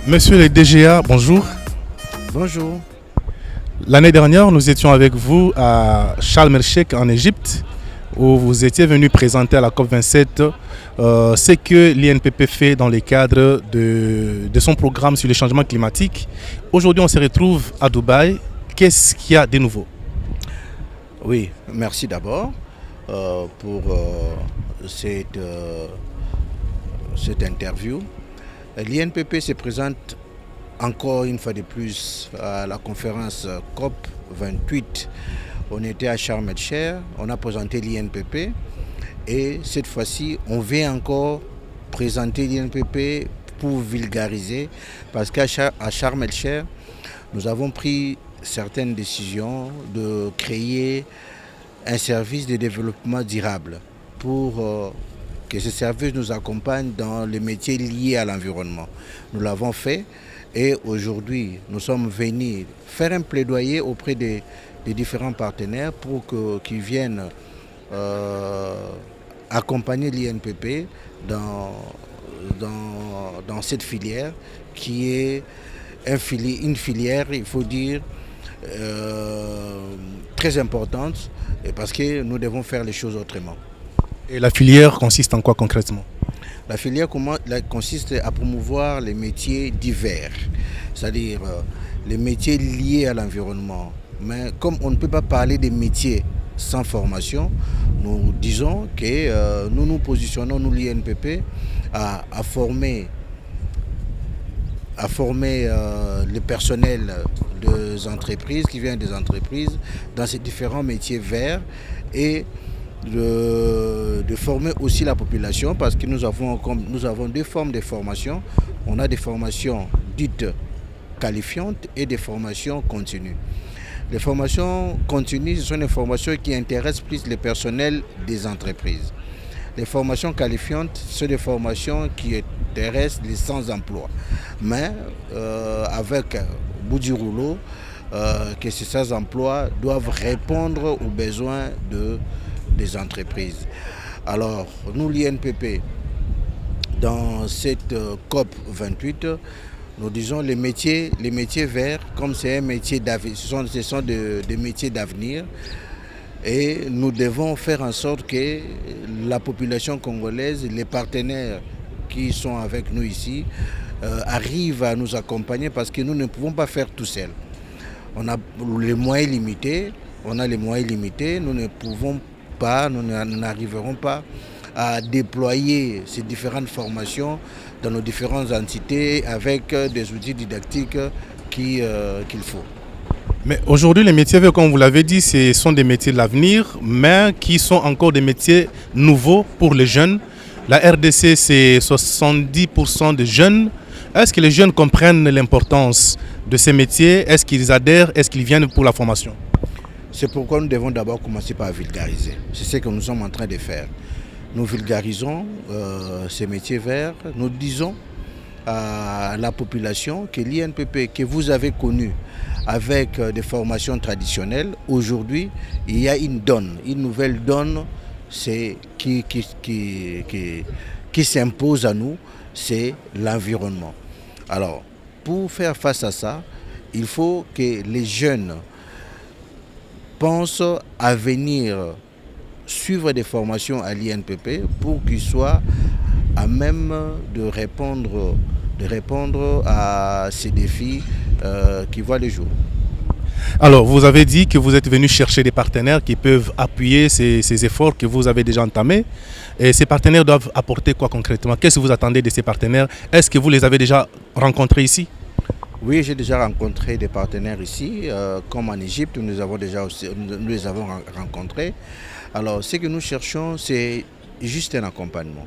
Monsieur le DGA, bonjour. Bonjour. L'année dernière, nous étions avec vous à Sharm el-Sheikh en Égypte, où vous étiez venu présenter à la COP27 ce que l'INPP fait dans le cadre de son programme sur le changement climatique. Aujourd'hui, on se retrouve à Dubaï. Qu'est-ce qu'il y a de nouveau? Oui, merci d'abord pour cette interview. L'INPP se présente encore une fois de plus à la conférence COP28. On était à Sharm el-Sheikh, on a présenté l'INPP et cette fois-ci, on vient encore présenter l'INPP pour vulgariser parce qu'à Sharm el-Sheikh, nous avons pris certaines décisions de créer un service de développement durable pour que ce service nous accompagne dans les métiers liés à l'environnement. Nous l'avons fait et aujourd'hui, nous sommes venus faire un plaidoyer auprès des différents partenaires pour qu'ils viennent accompagner l'INPP dans cette filière qui est une filière, il faut dire, très importante parce que nous devons faire les choses autrement. Et la filière consiste en quoi concrètement? La filière consiste à promouvoir les métiers divers, c'est-à-dire les métiers liés à l'environnement. Mais comme on ne peut pas parler des métiers sans formation, nous disons que nous nous positionnons, nous l'INPP, à former le personnel des entreprises, qui vient des entreprises, dans ces différents métiers verts et de former aussi la population parce que nous avons deux formes de formation. On a des formations dites qualifiantes et des formations continues. Les formations continues, ce sont des formations qui intéressent plus le personnel des entreprises. Les formations qualifiantes, ce sont des formations qui intéressent les sans-emploi. Mais avec au bout du rouleau, que ces sans-emploi doivent répondre aux besoins des entreprises. Alors, nous, l'INPP, dans cette COP 28, nous disons les métiers verts, comme c'est un métier d'avenir, ce sont des métiers d'avenir, et nous devons faire en sorte que la population congolaise, les partenaires qui sont avec nous ici, arrivent à nous accompagner parce que nous ne pouvons pas faire tout seul. On a les moyens limités, nous ne pouvons pas, nous n'arriverons pas à déployer ces différentes formations dans nos différentes entités avec des outils didactiques qu'il faut. Mais aujourd'hui, les métiers verts, comme vous l'avez dit, ce sont des métiers de l'avenir, mais qui sont encore des métiers nouveaux pour les jeunes. La RDC, c'est 70% de jeunes. Est-ce que les jeunes comprennent l'importance de ces métiers? Est-ce qu'ils adhèrent? Est-ce qu'ils viennent pour la formation? C'est pourquoi nous devons d'abord commencer par vulgariser. C'est ce que nous sommes en train de faire. Nous vulgarisons ces métiers verts. Nous disons à la population que l'INPP que vous avez connu avec des formations traditionnelles, aujourd'hui, il y a une nouvelle donne qui s'impose à nous, c'est l'environnement. Alors, pour faire face à ça, il faut que les jeunes pensent à venir suivre des formations à l'INPP pour qu'ils soient à même de répondre à ces défis qui voient le jour. Alors, vous avez dit que vous êtes venu chercher des partenaires qui peuvent appuyer ces efforts que vous avez déjà entamés. Et ces partenaires doivent apporter quoi concrètement? Qu'est-ce que vous attendez de ces partenaires? Est-ce que vous les avez déjà rencontrés ici? Oui, j'ai déjà rencontré des partenaires ici, comme en Égypte, nous les avons rencontrés. Alors, ce que nous cherchons, c'est juste un accompagnement.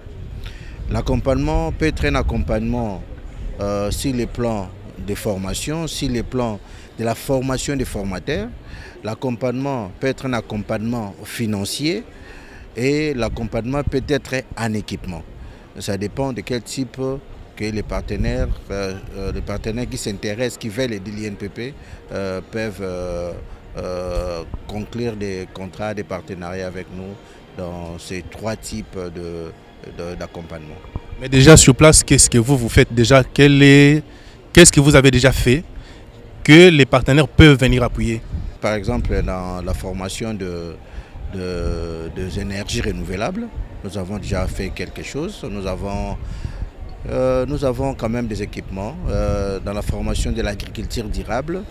L'accompagnement peut être un accompagnement sur les plans des formations, sur les plans de la formation des formateurs. L'accompagnement peut être un accompagnement financier et l'accompagnement peut être en équipement. Ça dépend de quel type que les partenaires qui s'intéressent, qui veulent aider l'INPP, peuvent conclure des contrats, des partenariats avec nous dans ces trois types d'accompagnement. Mais déjà sur place, qu'est-ce que vous faites déjà? qu'est-ce que vous avez déjà fait que les partenaires peuvent venir appuyer? Par exemple, dans la formation des énergies renouvelables, nous avons déjà fait quelque chose. Nous avons quand même des équipements. Dans la formation de l'agriculture durable,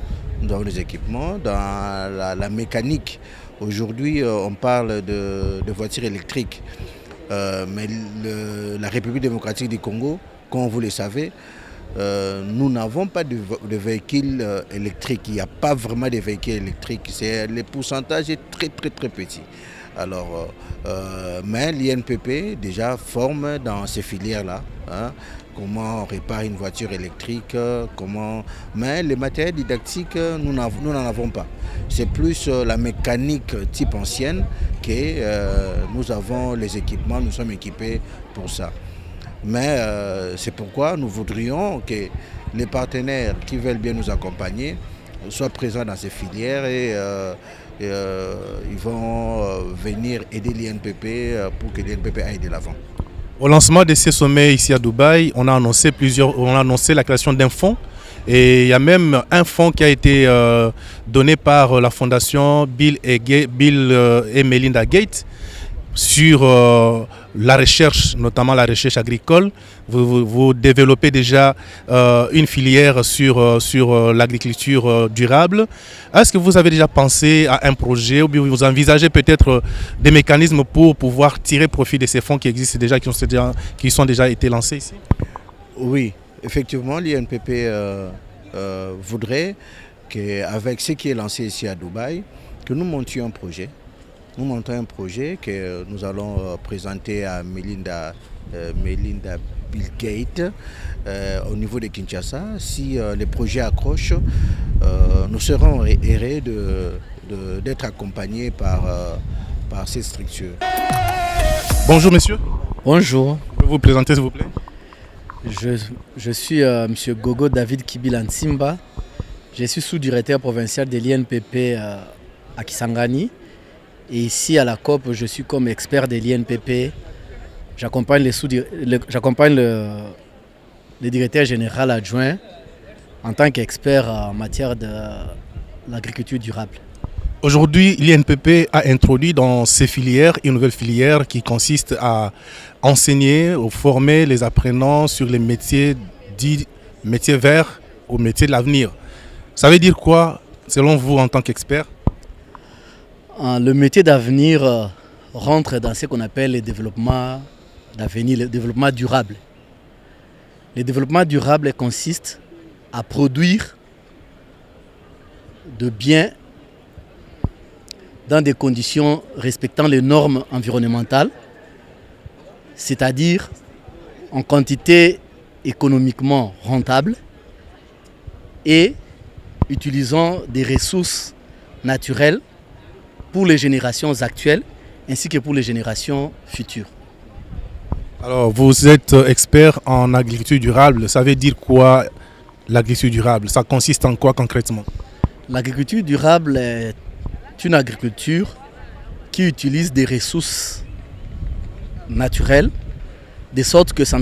nous avons des équipements. Dans la mécanique, aujourd'hui, on parle de voitures électriques. Mais la République démocratique du Congo, comme vous le savez, nous n'avons pas de véhicules électriques. Il n'y a pas vraiment de véhicules électriques. Le pourcentage est très petit. Alors, mais l'INPP déjà forme dans ces filières-là. Hein, comment on répare une voiture électrique, mais les matériels didactiques, nous n'en avons pas. C'est plus la mécanique type ancienne que nous avons les équipements, nous sommes équipés pour ça. Mais c'est pourquoi nous voudrions que les partenaires qui veulent bien nous accompagner soient présents dans ces filières et ils vont venir aider l'INPP pour que l'INPP aille de l'avant. Au lancement de ces sommets ici à Dubaï, on a annoncé la création d'un fonds. Et il y a même un fonds qui a été donné par la fondation Bill et Melinda Gates sur la recherche, notamment la recherche agricole. Vous développez déjà une filière sur l'agriculture durable. Est-ce que vous avez déjà pensé à un projet ou bien vous envisagez peut-être des mécanismes pour pouvoir tirer profit de ces fonds qui existent déjà, qui sont déjà été lancés ici? Oui, effectivement, l'INPP voudrait qu'avec ce qui est lancé ici à Dubaï, que nous montions un projet. Nous montons un projet que nous allons présenter à Melinda Bill Gates au niveau de Kinshasa. Si les projets accrochent, nous serons heureux d'être accompagnés par ces structures. Bonjour monsieur. Bonjour. Pouvez-vous vous présenter s'il vous plaît? Je suis M. Gogo David Kibila Nsimba. Je suis sous-directeur provincial de l'INPP à Kisangani. Et ici à la COP, je suis comme expert de l'INPP. J'accompagne le directeur général adjoint en tant qu'expert en matière de l'agriculture durable. Aujourd'hui, l'INPP a introduit dans ses filières une nouvelle filière qui consiste à enseigner ou former les apprenants sur les métiers dits métiers verts ou métiers de l'avenir. Ça veut dire quoi, selon vous, en tant qu'expert? Le métier d'avenir rentre dans ce qu'on appelle le développement d'avenir, le développement durable. Le développement durable consiste à produire de biens dans des conditions respectant les normes environnementales, c'est-à-dire en quantité économiquement rentable et utilisant des ressources naturelles pour les générations actuelles ainsi que pour les générations futures. Alors, vous êtes expert en agriculture durable. Ça veut dire quoi l'agriculture durable? Ça consiste en quoi concrètement? L'agriculture durable est une agriculture qui utilise des ressources naturelles de sorte que ça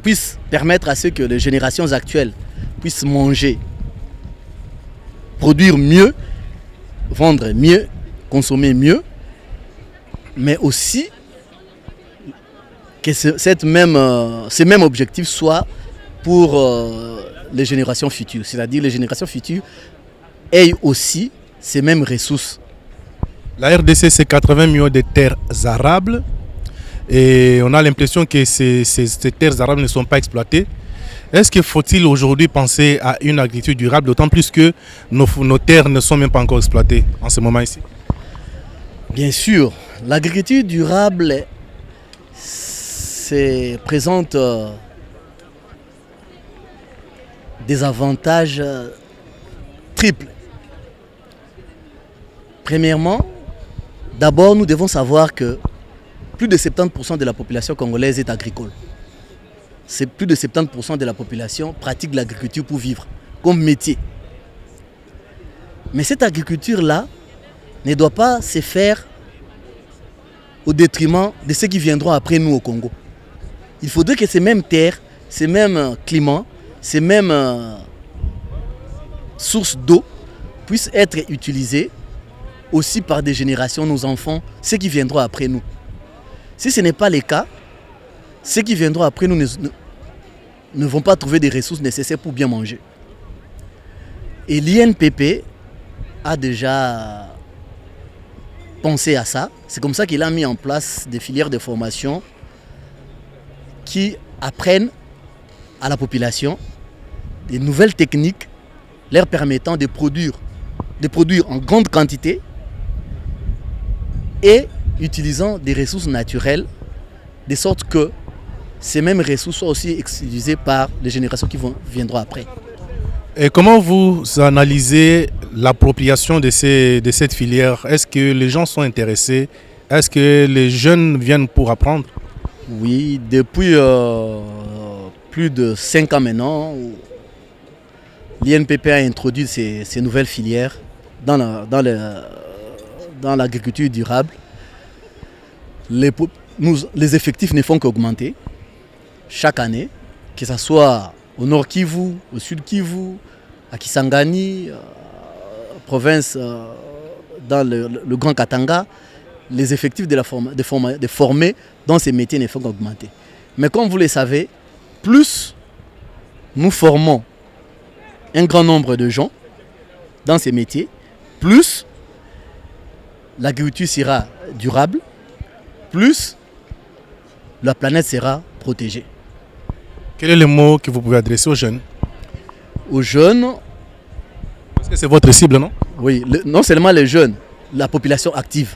puisse permettre à ce que les générations actuelles puissent manger, produire mieux, vendre mieux, consommer mieux, mais aussi que ce même objectif soit pour les générations futures. C'est-à-dire les générations futures aient aussi ces mêmes ressources. La RDC, c'est 80 millions de terres arables et on a l'impression que ces terres arables ne sont pas exploitées. Est-ce qu'il faut-il aujourd'hui penser à une agriculture durable, d'autant plus que nos terres ne sont même pas encore exploitées en ce moment ici? Bien sûr, l'agriculture durable présente des avantages triples. Premièrement, d'abord nous devons savoir que plus de 70% de la population congolaise est agricole. Plus de 70% de la population pratique l'agriculture pour vivre, comme métier. Mais cette agriculture-là ne doit pas se faire au détriment de ceux qui viendront après nous au Congo. Il faudrait que ces mêmes terres, ces mêmes climats, ces mêmes sources d'eau puissent être utilisées aussi par des générations, nos enfants, ceux qui viendront après nous. Si ce n'est pas le cas, ceux qui viendront après nous ne vont pas trouver des ressources nécessaires pour bien manger. Et l'INPP a déjà pensé à ça. C'est comme ça qu'il a mis en place des filières de formation qui apprennent à la population des nouvelles techniques leur permettant de produire en grande quantité et utilisant des ressources naturelles, de sorte que ces mêmes ressources soient aussi utilisées par les générations qui viendront après. Et comment vous analysez l'appropriation de cette filière? Est-ce que les gens sont intéressés? Est-ce que les jeunes viennent pour apprendre? Oui, depuis plus de 5 ans maintenant, l'INPP a introduit ces nouvelles filières dans l'agriculture durable. Les effectifs ne font qu'augmenter chaque année, que ce soit au nord Kivu, au sud Kivu, à Kisangani, province dans le Grand Katanga. Les effectifs de formés dans ces métiers ne font qu'augmenter. Mais comme vous le savez, plus nous formons un grand nombre de gens dans ces métiers, plus l'agriculture sera durable, plus la planète sera protégée. Quel est le mot que vous pouvez adresser aux jeunes? Aux jeunes... Parce que c'est votre cible, non? Oui, non seulement les jeunes, la population active.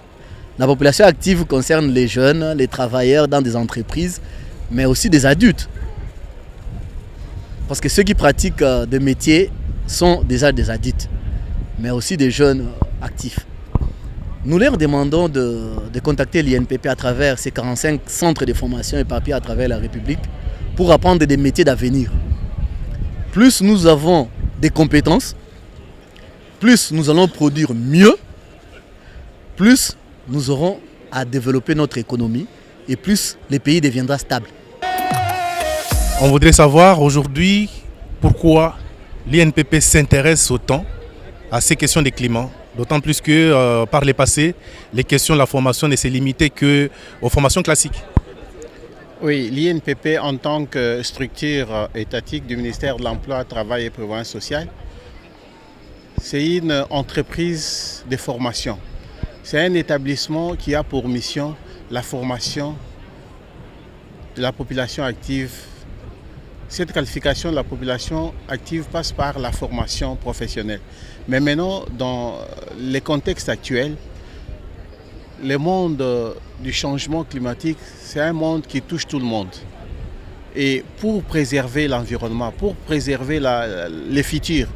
La population active concerne les jeunes, les travailleurs dans des entreprises, mais aussi des adultes. Parce que ceux qui pratiquent des métiers sont déjà des adultes, mais aussi des jeunes actifs. Nous leur demandons de contacter l'INPP à travers ces 45 centres de formation éparpillés à travers la République pour apprendre des métiers d'avenir. Plus nous avons des compétences, plus nous allons produire mieux, plus nous aurons à développer notre économie et plus le pays deviendra stable. On voudrait savoir aujourd'hui pourquoi l'INPP s'intéresse autant à ces questions de climat. D'autant plus que par le passé, les questions de la formation ne s'est limitées qu'aux formations classiques. Oui, l'INPP en tant que structure étatique du ministère de l'Emploi, Travail et Prévoyance sociale, c'est une entreprise de formation. C'est un établissement qui a pour mission la formation de la population active. Cette qualification de la population active passe par la formation professionnelle. Mais maintenant, dans les contextes actuels, le monde du changement climatique, c'est un monde qui touche tout le monde. Et pour préserver l'environnement, pour préserver les futurs,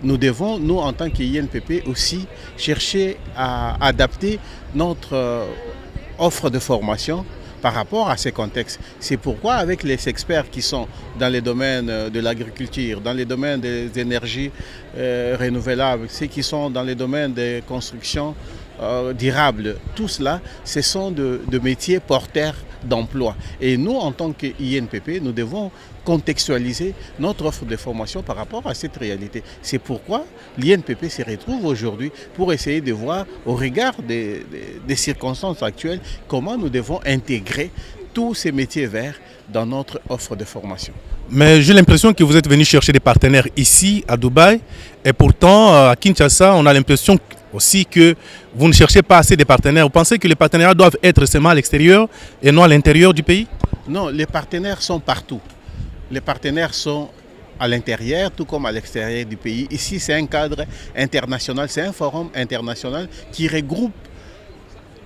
nous devons, nous en tant qu'INPP aussi, chercher à adapter notre offre de formation par rapport à ces contextes. C'est pourquoi avec les experts qui sont dans les domaines de l'agriculture, dans les domaines des énergies renouvelables, ceux qui sont dans les domaines des constructions durables, tout cela, ce sont de métiers porteurs d'emploi. Et nous, en tant qu'INPP, nous devons contextualiser notre offre de formation par rapport à cette réalité. C'est pourquoi l'INPP se retrouve aujourd'hui pour essayer de voir, au regard des circonstances actuelles, comment nous devons intégrer tous ces métiers verts dans notre offre de formation. Mais j'ai l'impression que vous êtes venu chercher des partenaires ici, à Dubaï, et pourtant, à Kinshasa, on a l'impression aussi que vous ne cherchez pas assez de partenaires. Vous pensez que les partenariats doivent être seulement à l'extérieur et non à l'intérieur du pays? Non, les partenaires sont partout. Les partenaires sont à l'intérieur, tout comme à l'extérieur du pays. Ici, c'est un cadre international, c'est un forum international qui regroupe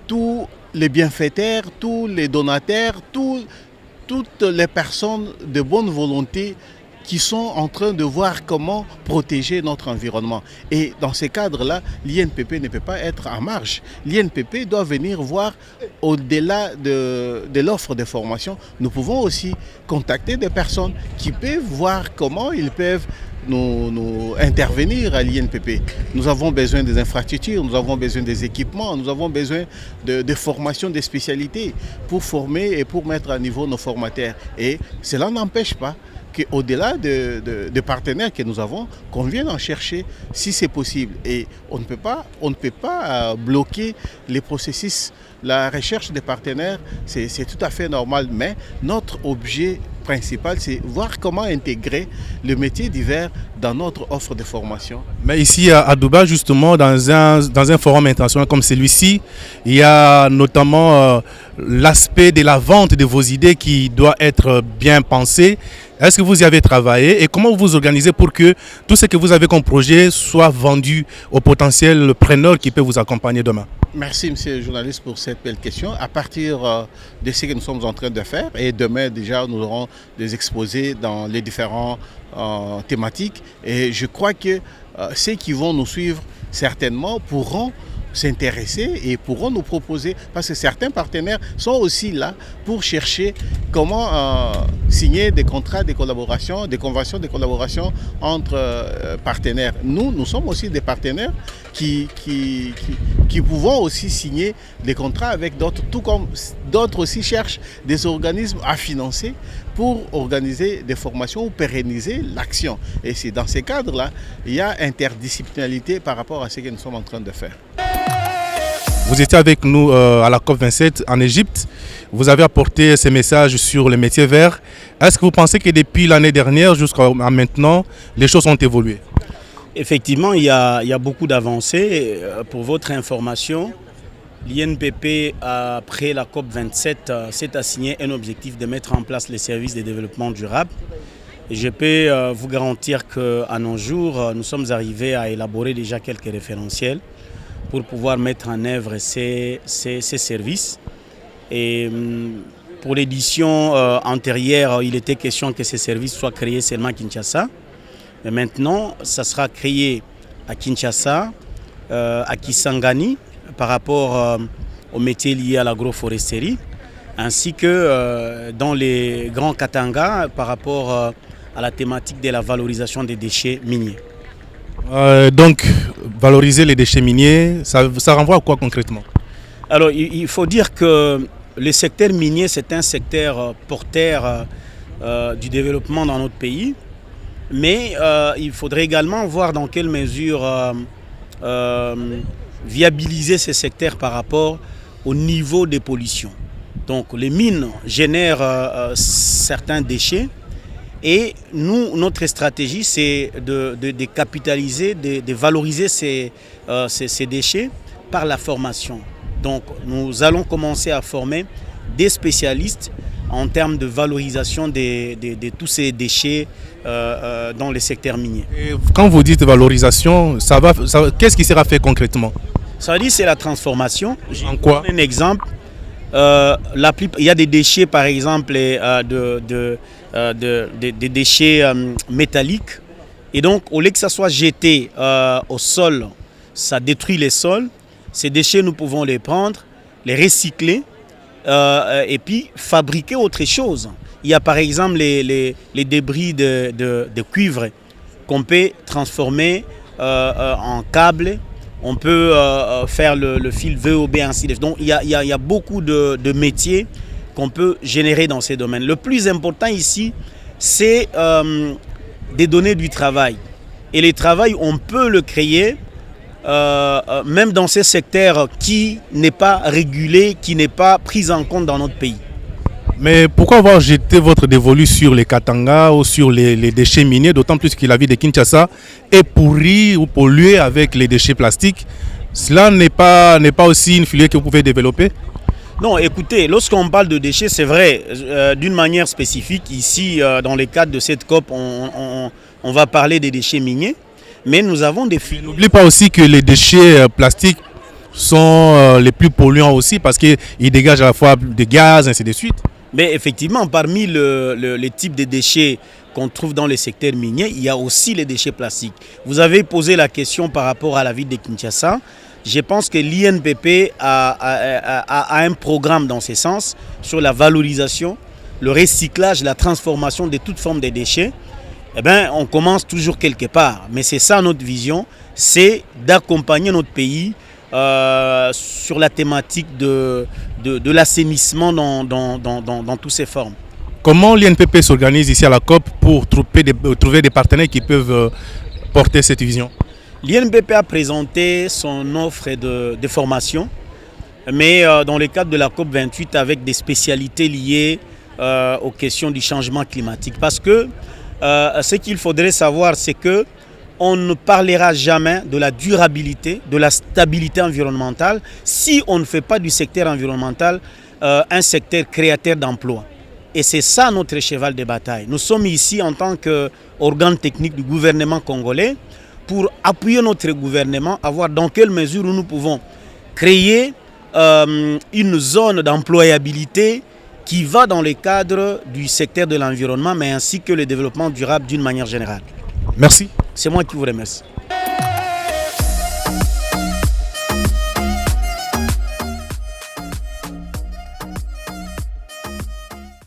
tous les bienfaiteurs, tous les donataires, toutes les personnes de bonne volonté qui sont en train de voir comment protéger notre environnement. Et dans ces cadres-là, l'INPP ne peut pas être en marge. L'INPP doit venir voir au-delà de l'offre de formation. Nous pouvons aussi contacter des personnes qui peuvent voir comment ils peuvent nous intervenir à l'INPP. Nous avons besoin des infrastructures, nous avons besoin des équipements, nous avons besoin de formation, des spécialités pour former et pour mettre à niveau nos formateurs. Et cela n'empêche pas qu'au-delà de partenaires que nous avons, qu'on vienne en chercher si c'est possible. Et on ne peut pas bloquer les processus. La recherche des partenaires, c'est tout à fait normal, mais notre objet principal, c'est voir comment intégrer le métier divers dans notre offre de formation. Mais ici à Dubaï, justement, dans un forum international comme celui-ci, il y a notamment l'aspect de la vente de vos idées qui doit être bien pensé. Est-ce que vous y avez travaillé et comment vous vous organisez pour que tout ce que vous avez comme projet soit vendu aux potentiels preneurs qui peuvent vous accompagner demain? Merci, monsieur le journaliste, pour cette belle question. À partir de ce que nous sommes en train de faire, et demain déjà nous aurons des exposés dans les différentes thématiques, et je crois que ceux qui vont nous suivre certainement pourront s'intéresser et pourront nous proposer, parce que certains partenaires sont aussi là pour chercher comment signer des contrats de collaboration, des conventions de collaboration entre partenaires. Nous sommes aussi des partenaires qui pouvons aussi signer des contrats avec d'autres, tout comme d'autres aussi cherchent des organismes à financer pour organiser des formations ou pérenniser l'action. Et c'est dans ces cadres-là, il y a interdisciplinarité par rapport à ce que nous sommes en train de faire. Vous étiez avec nous à la COP27 en Égypte. Vous avez apporté ces messages sur les métiers verts. Est-ce que vous pensez que depuis l'année dernière jusqu'à maintenant, les choses ont évolué? Effectivement, il y a beaucoup d'avancées. Pour votre information, l'INPP, après la COP27, s'est assigné un objectif de mettre en place les services de développement durable. Et je peux vous garantir qu'à nos jours, nous sommes arrivés à élaborer déjà quelques référentiels pour pouvoir mettre en œuvre ces services. Et pour l'édition antérieure, il était question que ces services soient créés seulement à Kinshasa. Mais maintenant, ça sera créé à Kinshasa, à Kisangani, par rapport aux métiers liés à l'agroforesterie, ainsi que dans les grands Katanga, par rapport à la thématique de la valorisation des déchets miniers. Donc, valoriser les déchets miniers, ça renvoie à quoi concrètement? Alors, il faut dire que le secteur minier, c'est un secteur porteur du développement dans notre pays. Mais il faudrait également voir dans quelle mesure viabiliser ces secteurs par rapport au niveau des pollutions. Donc les mines génèrent certains déchets et nous, notre stratégie, c'est de capitaliser, de valoriser ces déchets par la formation. Donc nous allons commencer à former des spécialistes en termes de valorisation de tous ces déchets dans les secteurs miniers. Et quand vous dites valorisation, qu'est-ce qui sera fait concrètement? Ça veut dire c'est la transformation. En quoi? Un exemple, il y a des déchets par exemple des déchets métalliques et donc au lieu que ça soit jeté au sol, ça détruit les sols. Ces déchets nous pouvons les prendre, les recycler et puis fabriquer autre chose. Il y a par exemple les débris de cuivre qu'on peut transformer en câble. On peut faire le fil VOB ainsi de suite. Donc il y a beaucoup de métiers qu'on peut générer dans ces domaines. Le plus important ici, c'est de donner du travail. Et le travail, on peut le créer même dans ces secteurs qui n'est pas régulé, qui n'est pas pris en compte dans notre pays. Mais pourquoi avoir jeté votre dévolu sur les Katanga ou sur les déchets miniers, d'autant plus que la ville de Kinshasa est pourrie ou polluée avec les déchets plastiques? Cela n'est pas aussi une filière que vous pouvez développer? Non, écoutez, lorsqu'on parle de déchets, c'est vrai, d'une manière spécifique, ici, dans le cadre de cette COP, on va parler des déchets miniers, mais nous avons des filières. N'oublie pas aussi que les déchets plastiques sont les plus polluants aussi parce qu'ils dégagent à la fois des gaz, ainsi de suite. Mais effectivement, parmi les types de déchets qu'on trouve dans les secteurs miniers, il y a aussi les déchets plastiques. Vous avez posé la question par rapport à la ville de Kinshasa. Je pense que l'INPP a un programme dans ce sens sur la valorisation, le recyclage, la transformation de toute forme de déchets. Eh bien, on commence toujours quelque part. Mais c'est ça notre vision, c'est d'accompagner notre pays sur la thématique de l'assainissement dans toutes ses formes. Comment l'INPP s'organise ici à la COP pour trouver des partenaires qui peuvent porter cette vision? L'INPP a présenté son offre de formation, mais dans le cadre de la COP28 avec des spécialités liées aux questions du changement climatique. Parce que ce qu'il faudrait savoir, c'est que on ne parlera jamais de la durabilité, de la stabilité environnementale si on ne fait pas du secteur environnemental un secteur créateur d'emplois. Et c'est ça notre cheval de bataille. Nous sommes ici en tant qu'organe technique du gouvernement congolais pour appuyer notre gouvernement à voir dans quelle mesure nous pouvons créer une zone d'employabilité qui va dans le cadre du secteur de l'environnement, mais ainsi que le développement durable d'une manière générale. Merci. C'est moi qui vous remercie.